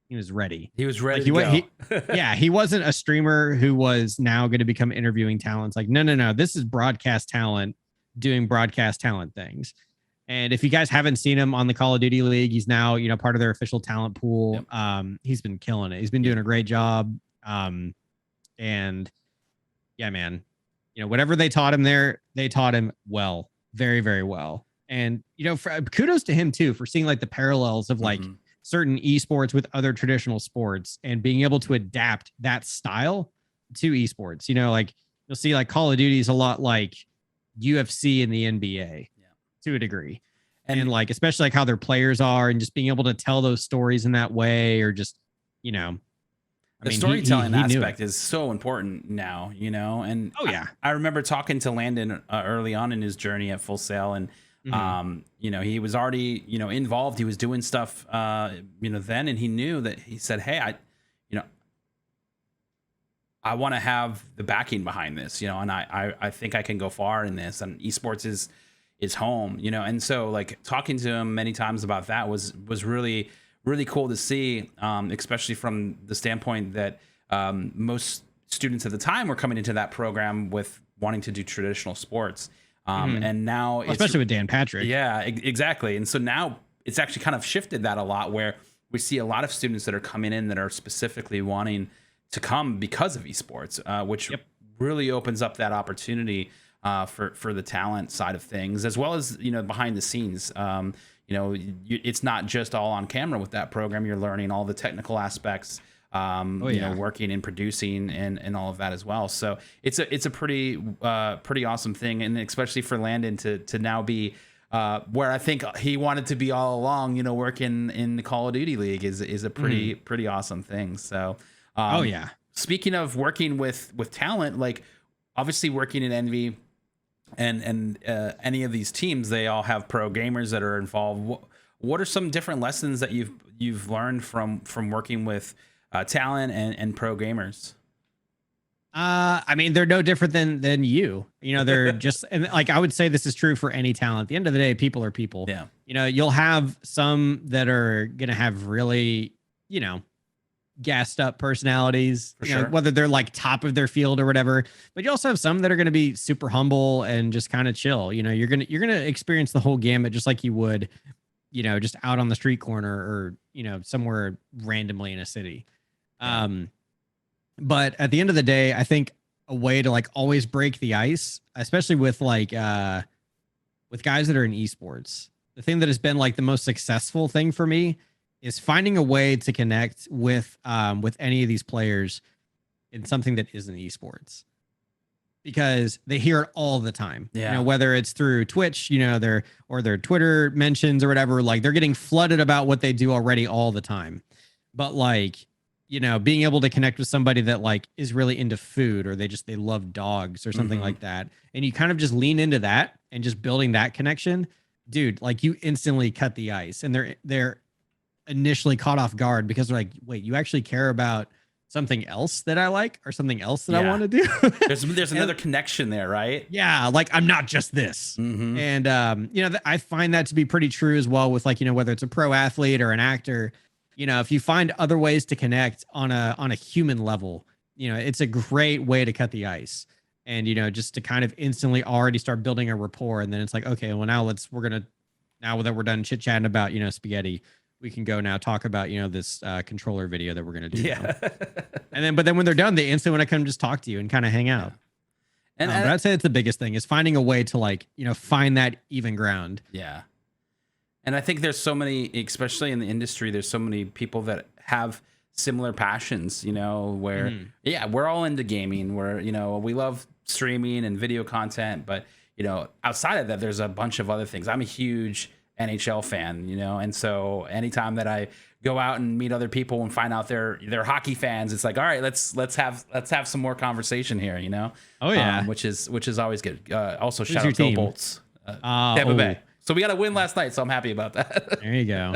He was ready. He was ready to go. He wasn't a streamer who was now going to become interviewing talent. It's like, no. This is broadcast talent doing broadcast talent things. And if you guys haven't seen him on the Call of Duty League, he's now, part of their official talent pool. Yep. He's been killing it. He's been doing a great job. And yeah, man, whatever they taught him there, they taught him well, very, very well. And, kudos to him too, for seeing like the parallels of like certain esports with other traditional sports and being able to adapt that style to esports. Like you'll see like Call of Duty is a lot like UFC and the NBA to a degree. And like, especially like how their players are and just being able to tell those stories in that way, or just, The storytelling aspect is so important now, you know. And I remember talking to Landon early on in his journey at Full Sail, and you know, he was already, you know, involved. He was doing stuff, you know, then, and he knew that. He said, "Hey, I want to have the backing behind this, you know, and I think I can go far in this, and esports is home, you know." And so, like, talking to him many times about that was really cool to see, especially from the standpoint that most students at the time were coming into that program with wanting to do traditional sports. And now, especially with Dan Patrick. Yeah, exactly. And so now it's actually kind of shifted that a lot, where we see a lot of students that are coming in that are specifically wanting to come because of esports, which really opens up that opportunity for the talent side of things, as well as, you know, behind the scenes. You know, it's not just all on camera with that program. You're learning all the technical aspects, you know, working and producing and all of that as well. So it's a pretty awesome thing. And especially for Landon to now be where I think he wanted to be all along, you know, working in the Call of Duty League is a pretty awesome thing. So, speaking of working with talent, like obviously working in Envy, and any of these teams, they all have pro gamers that are involved. What are some different lessons that you've learned from working with talent and pro gamers? I mean, they're no different than you know, they're just, and like, I would say this is true for any talent. At the end of the day, people are people. Yeah. You know, you'll have some that are going to have really, you know, gassed up personalities, you know, whether they're like top of their field or whatever, but you also have some that are going to be super humble and just kind of chill. You know, you're going to experience the whole gamut, just like you would, you know, just out on the street corner or, you know, somewhere randomly in a city. But at the end of the day, I think a way to like always break the ice, especially with like, with guys that are in esports, the thing that has been like the most successful thing for me is finding a way to connect with any of these players in something that isn't esports, because they hear it all the time. Yeah. You know, whether it's through Twitch, you know, their Twitter mentions or whatever, like they're getting flooded about what they do already all the time. But like, you know, being able to connect with somebody that like is really into food, or they love dogs or something like that, and you kind of just lean into that and just building that connection, dude, like you instantly cut the ice, and they're initially caught off guard because they're like, wait, you actually care about something else that I like, or something else that I want to do? there's another connection there, right? Yeah, like I'm not just this. And you know, I find that to be pretty true as well with, like, you know, whether it's a pro athlete or an actor, you know, if you find other ways to connect on a human level, you know, it's a great way to cut the ice. And, you know, just to kind of instantly already start building a rapport. And then it's like, okay, well, now now that we're done chit chatting about, you know, spaghetti, we can go now talk about, you know, this controller video that we're going to do. Yeah. But then when they're done, they instantly want to come just talk to you and kind of hang out. And but I'd say it's the biggest thing is finding a way to, like, you know, find that even ground. Yeah. And I think there's so many, especially in the industry, there's so many people that have similar passions, you know, where, we're all into gaming, where, you know, we love streaming and video content, but, you know, outside of that, there's a bunch of other things. I'm a huge NHL fan, you know, and so anytime that I go out and meet other people and find out they're hockey fans, it's like, all right, let's have some more conversation here, you know. Oh yeah, which is always good. Also, shout out to Bolts, Tampa Bay. So we got a win last night, so I'm happy about that. There you go.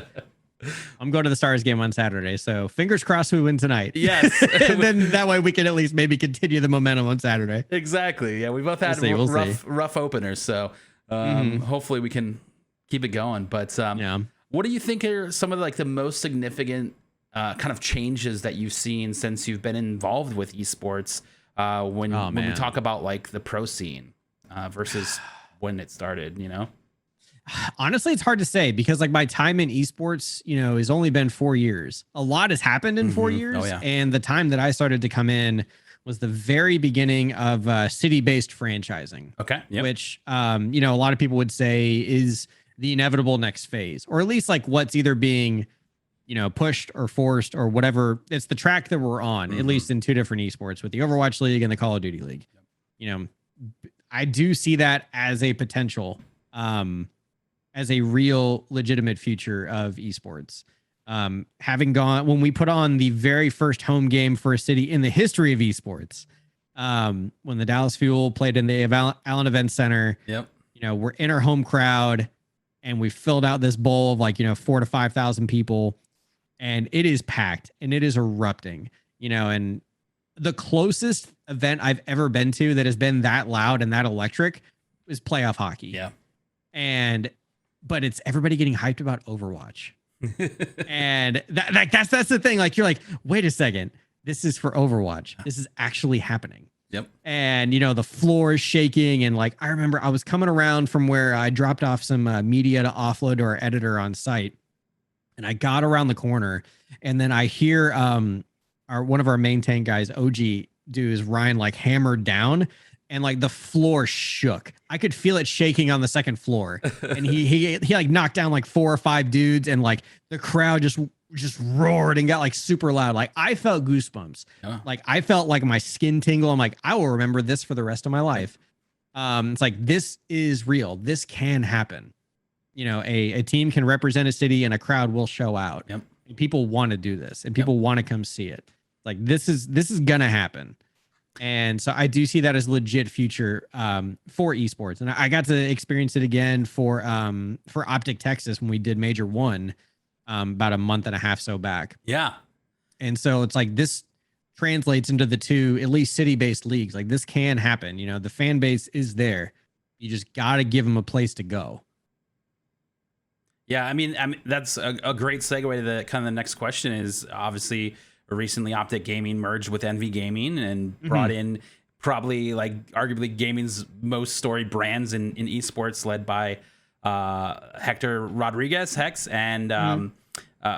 I'm going to the Stars game on Saturday, so fingers crossed we win tonight. Yes. And then that way we can at least maybe continue the momentum on Saturday. Exactly. Yeah, we both had rough openers, so hopefully we can keep it going. But what do you think are some of the most significant kind of changes that you've seen since you've been involved with esports when we talk about like the pro scene versus when it started, you know? Honestly, it's hard to say because like my time in esports, you know, has only been 4 years. A lot has happened in 4 years. Oh, yeah. And the time that I started to come in was the very beginning of city-based franchising. Okay. Yep. Which, you know, a lot of people would say is the inevitable next phase, or at least like what's either being, you know, pushed or forced or whatever. It's the track that we're on, at least in two different esports, with the Overwatch League and the Call of Duty League. Yep. You know, I do see that as a potential, as a real legitimate future of esports. Having gone when we put on the very first home game for a city in the history of esports, when the Dallas Fuel played in the Allen Event Center. Yep. You know, we're in our home crowd and we filled out this bowl of like, 4,000 to 5,000 people, and it is packed and it is erupting, and the closest event I've ever been to that has been that loud and that electric is playoff hockey. Yeah. But it's everybody getting hyped about Overwatch. And that's the thing. Like, you're like, wait a second, this is for Overwatch. This is actually happening. Yep. And, the floor is shaking. And like, I remember I was coming around from where I dropped off some media to offload to our editor on site. And I got around the corner and then I hear one of our main tank guys, OG, do his Ryan like hammered down. And like the floor shook. I could feel it shaking on the second floor. And he like knocked down like 4 or 5 dudes, and like the crowd just roared and got like super loud. Like I felt goosebumps. Like I felt like my skin tingle. I'm like, I will remember this for the rest of my life. It's like, this is real. This can happen. A team can represent a city and a crowd will show out. Yep. And people want to do this and people want to come see it. Like this is gonna happen. And so I do see that as legit future for esports. And I got to experience it again for Optic Texas when we did Major 1 about a month and a half so back. Yeah. And so it's like this translates into the 2 at least city-based leagues. Like this can happen. The fan base is there. You just got to give them a place to go. Yeah, I mean that's a great segue to the kind of the next question. Is obviously recently Optic Gaming merged with Envy Gaming and brought in probably like arguably gaming's most storied brands in esports, led by Hector Rodriguez, Hex. And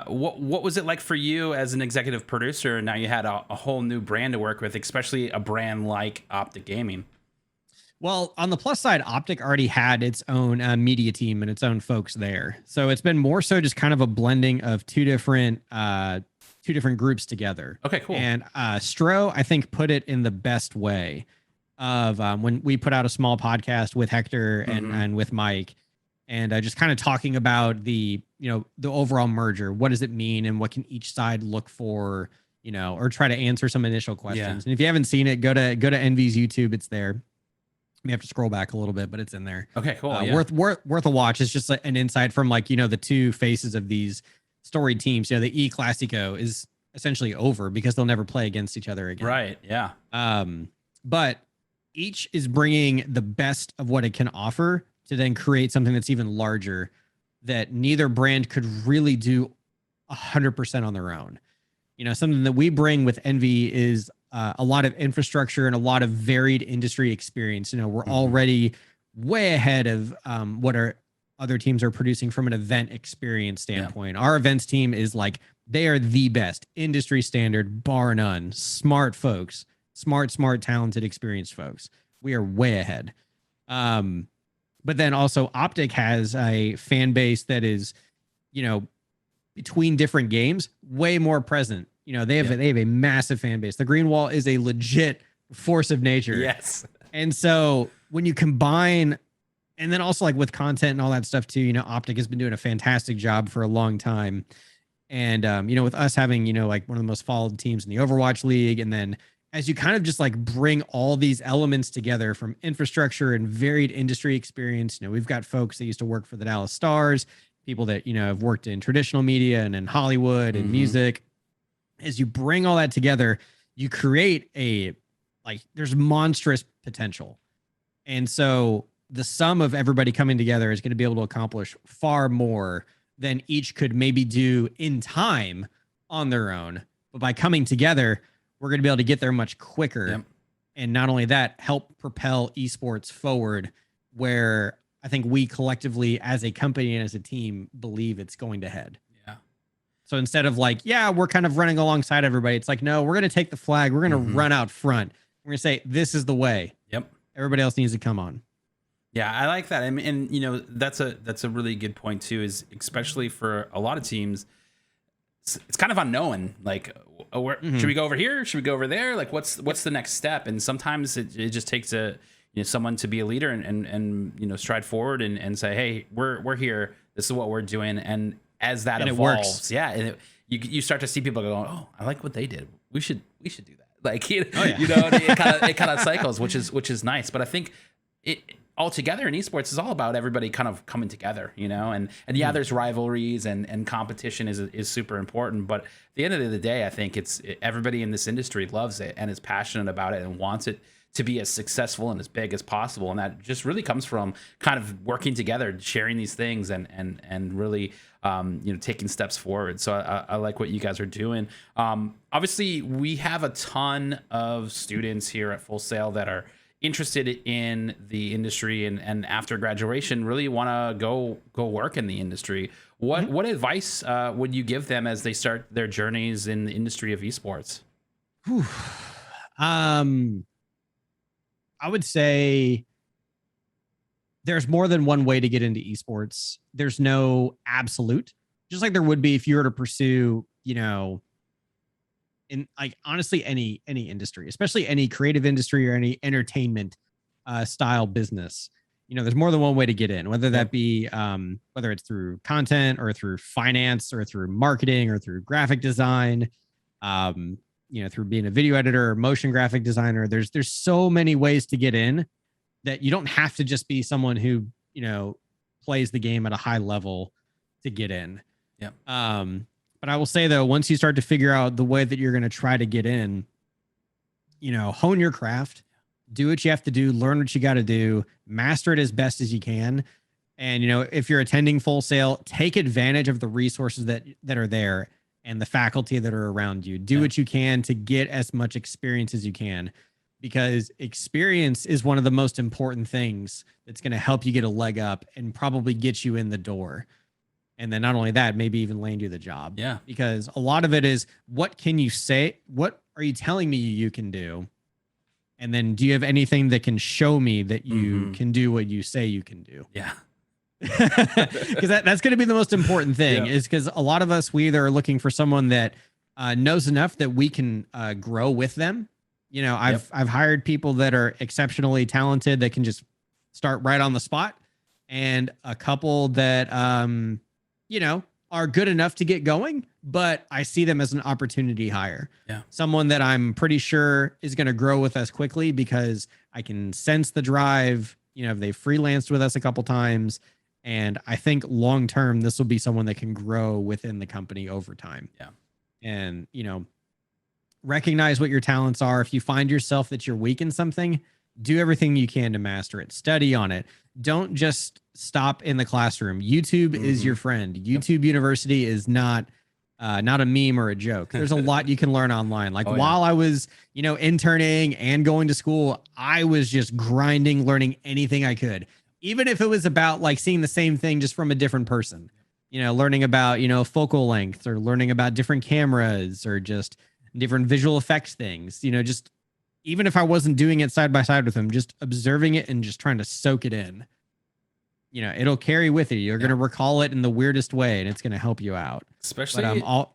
what was it like for you as an executive producer? Now you had a whole new brand to work with, especially a brand like Optic Gaming. Well, on the plus side, Optic already had its own media team and its own folks there. So it's been more so just kind of a blending of two different groups together. Okay, cool. And Stro, I think, put it in the best way of when we put out a small podcast with Hector and with Mike, and just kind of talking about the overall merger. What does it mean, and what can each side look for, or try to answer some initial questions. And if you haven't seen it, go to Envy's YouTube. It's there. You have to scroll back a little bit, but it's in there. Okay, cool. Worth a watch. It's just an insight from the 2 faces of these storied teams. The E Clasico is essentially over because they'll never play against each other again. Right. Yeah. But each is bringing the best of what it can offer to then create something that's even larger that neither brand could really do 100% on their own. Something that we bring with Envy is a lot of infrastructure and a lot of varied industry experience. We're already way ahead of what our other teams are producing from an event experience standpoint. Our events team is like, they are the best industry standard, bar none. Smart folks, smart, talented, experienced folks. We are way ahead. But then also Optic has a fan base that is, between different games, way more present. They have a massive fan base. The Green Wall is a legit force of nature. Yes. And so when you combine, and then also like with content and all that stuff too, Optic has been doing a fantastic job for a long time. And, with us having, like one of the most followed teams in the Overwatch League. And then as you kind of just like bring all these elements together from infrastructure and varied industry experience, we've got folks that used to work for the Dallas Stars, people that, have worked in traditional media and in Hollywood and music. As you bring all that together, you create there's monstrous potential. And so the sum of everybody coming together is going to be able to accomplish far more than each could maybe do in time on their own. But by coming together, we're going to be able to get there much quicker. Yep. And not only that, help propel esports forward, where I think we collectively as a company and as a team believe it's going to head. So instead of we're kind of running alongside everybody, it's like, no, we're going to take the flag. We're going to run out front. We're going to say, this is the way. Yep. Everybody else needs to come on. Yeah, I like that. And that's a really good point too, is especially for a lot of teams, it's kind of unknown. Like, should we go over here? Should we go over there? Like, what's the next step? And sometimes it just takes someone to be a leader and stride forward and say, hey, we're here. This is what we're doing. And as that and evolves, it works. and you start to see people going, oh, I like what they did. We should do that. Like, it kind of cycles, which is nice. But I think it altogether in esports is all about everybody kind of coming together, and there's rivalries and competition is super important. But at the end of the day, I think everybody in this industry loves it and is passionate about it and wants it to be as successful and as big as possible. And that just really comes from kind of working together, sharing these things and really, taking steps forward. So I like what you guys are doing. Obviously we have a ton of students here at Full Sail that are interested in the industry and after graduation really want to go work in the industry. What advice would you give them as they start their journeys in the industry of esports? I would say there's more than one way to get into esports. There's no absolute, just like there would be if you were to pursue, in like honestly any industry, especially any creative industry or any entertainment style business. There's more than one way to get in, whether that be whether it's through content or through finance or through marketing or through graphic design. Through being a video editor or motion graphic designer. There's so many ways to get in that you don't have to just be someone who, plays the game at a high level to get in. Yeah. But I will say though, once you start to figure out the way that you're going to try to get in, hone your craft, do what you have to do, learn what you got to do, master it as best as you can. And, if you're attending Full Sail, take advantage of the resources that are there and the faculty that are around you. Do what you can to get as much experience as you can, because experience is one of the most important things that's going to help you get a leg up and probably get you in the door. And then not only that, maybe even land you the job. Yeah. Because a lot of it is, what can you say? What are you telling me you can do? And then do you have anything that can show me that you can do what you say you can do? Yeah. Because that's going to be the most important thing, is because a lot of us, we either are looking for someone that knows enough that we can grow with them. I've hired people that are exceptionally talented that can just start right on the spot, and a couple that are good enough to get going, but I see them as an opportunity hire. Yeah. Someone that I'm pretty sure is going to grow with us quickly because I can sense the drive. They've freelanced with us a couple times. And I think long term, this will be someone that can grow within the company over time. Yeah. And, recognize what your talents are. If you find yourself that you're weak in something, do everything you can to master it. Study on it. Don't just stop in the classroom. YouTube is your friend. YouTube University is not a meme or a joke. There's a lot you can learn online. Like while I was, interning and going to school, I was just grinding, learning anything I could. Even if it was about like seeing the same thing just from a different person, learning about, focal length or learning about different cameras or just different visual effects things, just even if I wasn't doing it side by side with them, just observing it and just trying to soak it in, it'll carry with you. You're going to recall it in the weirdest way and it's going to help you out. Especially, I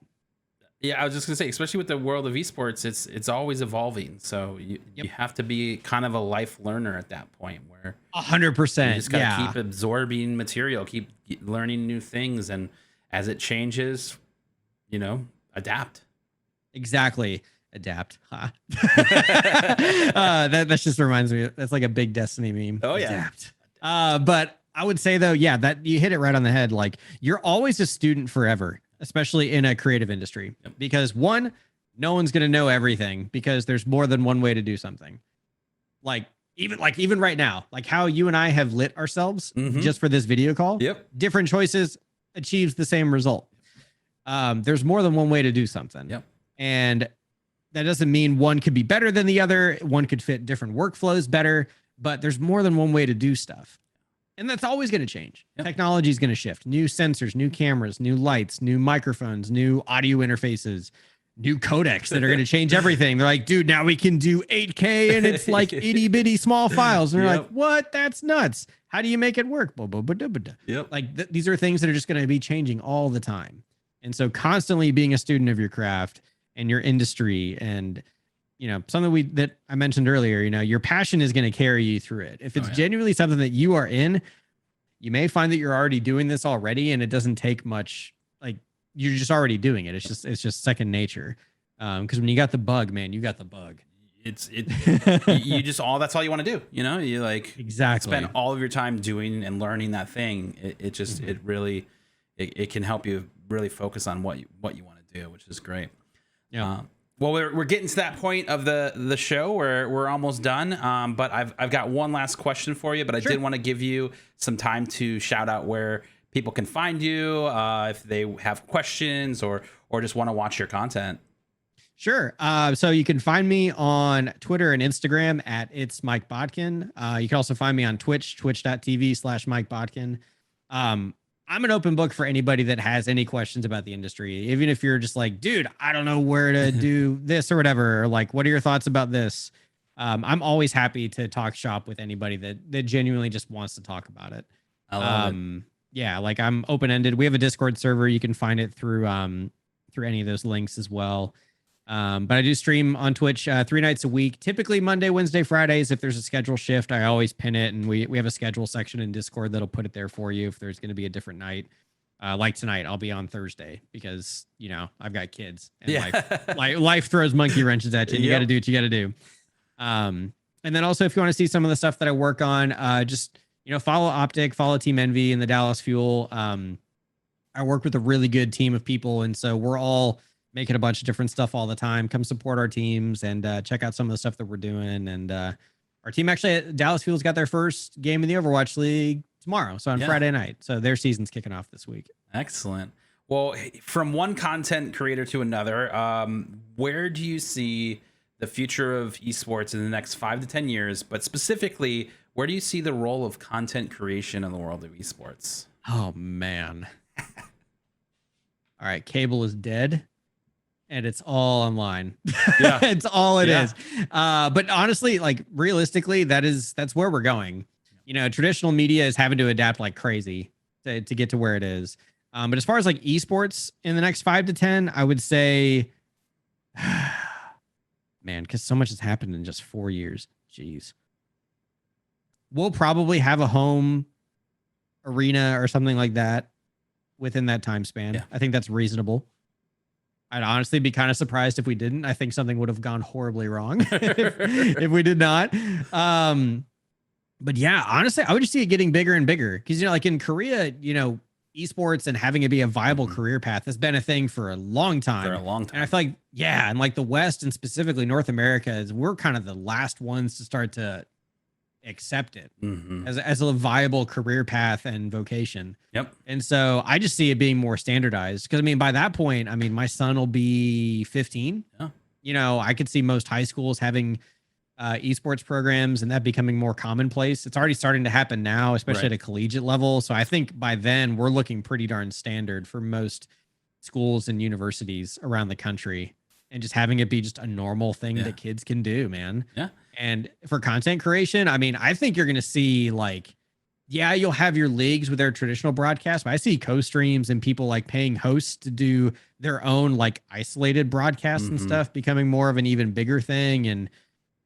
was just gonna say, especially with the world of esports, it's always evolving. So you have to be kind of a life learner at that point, where 100%. You just gotta keep absorbing material, keep learning new things, and as it changes, adapt. Exactly, adapt. That just reminds me. That's like a big Destiny meme. Oh yeah, adapt. But I would say though, that you hit it right on the head. Like you're always a student forever, especially in a creative industry, because one, no one's going to know everything because there's more than one way to do something. Even right now, like how you and I have lit ourselves just for this video call, different choices achieves the same result. There's more than one way to do something. And that doesn't mean one could be better than the other. One could fit different workflows better, but there's more than one way to do stuff. And that's always going to change. Technology is going to shift. New sensors, new cameras, new lights, new microphones, new audio interfaces, new codecs that are going to change everything. They're like, dude, now we can do 8K and it's like itty bitty small files. And they're like, what? That's nuts. How do you make it work? These are things that are just going to be changing all the time. And so constantly being a student of your craft and your industry and something that I mentioned earlier, your passion is going to carry you through it. If it's genuinely something that you are in, you may find that you're already doing this already and it doesn't take much you're just already doing it. It's just second nature. Because when you got the bug, man, you got the bug. You just that's all you want to do. You like exactly spend all of your time doing and learning that thing. It just it really it can help you really focus on what you want to do, which is great. Yeah. Well, we're getting to that point of the show where we're almost done. But I've got one last question for you. But I did want to give you some time to shout out where people can find you if they have questions or just want to watch your content. Sure. So you can find me on Twitter and Instagram at It's Mike Botkin. You can also find me on Twitch, twitch.tv/Mike Botkin. I'm an open book for anybody that has any questions about the industry. Even if you're just like, dude, I don't know where to do this or whatever, or like, what are your thoughts about this? I'm always happy to talk shop with anybody that genuinely just wants to talk about it. I love it. Yeah, like I'm open-ended. We have a Discord server. You can find it through any of those links as well. But I do stream on Twitch 3 nights a week, typically Monday, Wednesday, Fridays. If there's a schedule shift, I always pin it, and we have a schedule section in Discord that'll put it there for you if there's going to be a different night. Like tonight, I'll be on Thursday because I've got kids and life throws monkey wrenches at you. And you got to do what you got to do. And then also, if you want to see some of the stuff that I work on, just follow Optic, follow Team Envy and the Dallas Fuel. I work with a really good team of people, and so we're all making a bunch of different stuff all the time. Come support our teams and check out some of the stuff that we're doing. And our team actually at Dallas Fuel's got their first game in the Overwatch League tomorrow. So on Friday night. So their season's kicking off this week. Excellent. Well, from one content creator to another, where do you see the future of esports in the next 5 to 10 years? But specifically, where do you see the role of content creation in the world of esports? Oh, man. All right. Cable is dead. And it's all online. Yeah, it's all it is. But honestly, like realistically, that's where we're going. Traditional media is having to adapt like crazy to get to where it is. But as far as like esports in the next 5 to 10, I would say, man, because so much has happened in just 4 years. Jeez. We'll probably have a home arena or something like that within that time span. Yeah. I think that's reasonable. I'd honestly be kind of surprised if we didn't. I think something would have gone horribly wrong if we did not. But yeah, honestly, I would just see it getting bigger and bigger because, like in Korea, esports and having it be a viable career path has been a thing for a long time. And I feel like, and like the West and specifically North America we're kind of the last ones to start to accept it as a viable career path and vocation. Yep. And so I just see it being more standardized because by that point, my son will be 15. Yeah. I could see most high schools having esports programs and that becoming more commonplace. It's already starting to happen now, especially at a collegiate level. So I think by then we're looking pretty darn standard for most schools and universities around the country. And just having it be just a normal thing that kids can do, man. Yeah. And for content creation, I think you're going to see you'll have your leagues with their traditional broadcast, but I see co-streams and people like paying hosts to do their own like isolated broadcasts and stuff becoming more of an even bigger thing. And,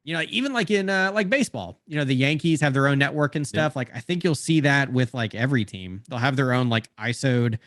even like in like baseball, the Yankees have their own network and stuff. Like I think you'll see that with like every team. They'll have their own like ISO'd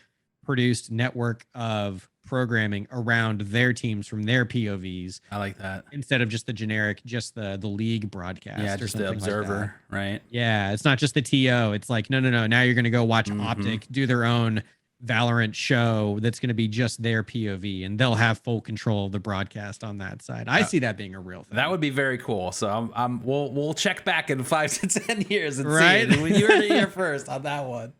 produced network of programming around their teams from their POVs. I like that. Instead of just the generic, just the league broadcast. Yeah, just the observer, right? Yeah, it's not just the TO. It's like, no. Now you're going to go watch Optic do their own Valorant show that's going to be just their POV, and they'll have full control of the broadcast on that side. I see that being a real thing. That would be very cool. So we'll check back in 5 to 10 years and see. When you heard it here first on that one.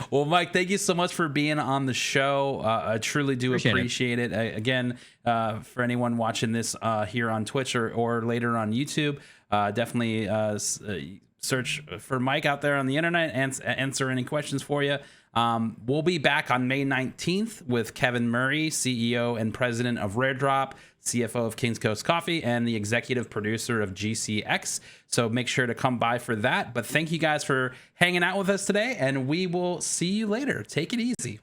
Well, Mike, thank you so much for being on the show. I truly do appreciate it. Again, for anyone watching this here on Twitch or later on YouTube, definitely search for Mike out there on the internet and answer any questions for you. We'll be back on May 19th with Kevin Murray, CEO and president of Rare Drop, CFO of Kings Coast Coffee, and the executive producer of GCX. So make sure to come by for that. But thank you guys for hanging out with us today, and we will see you later. Take it easy.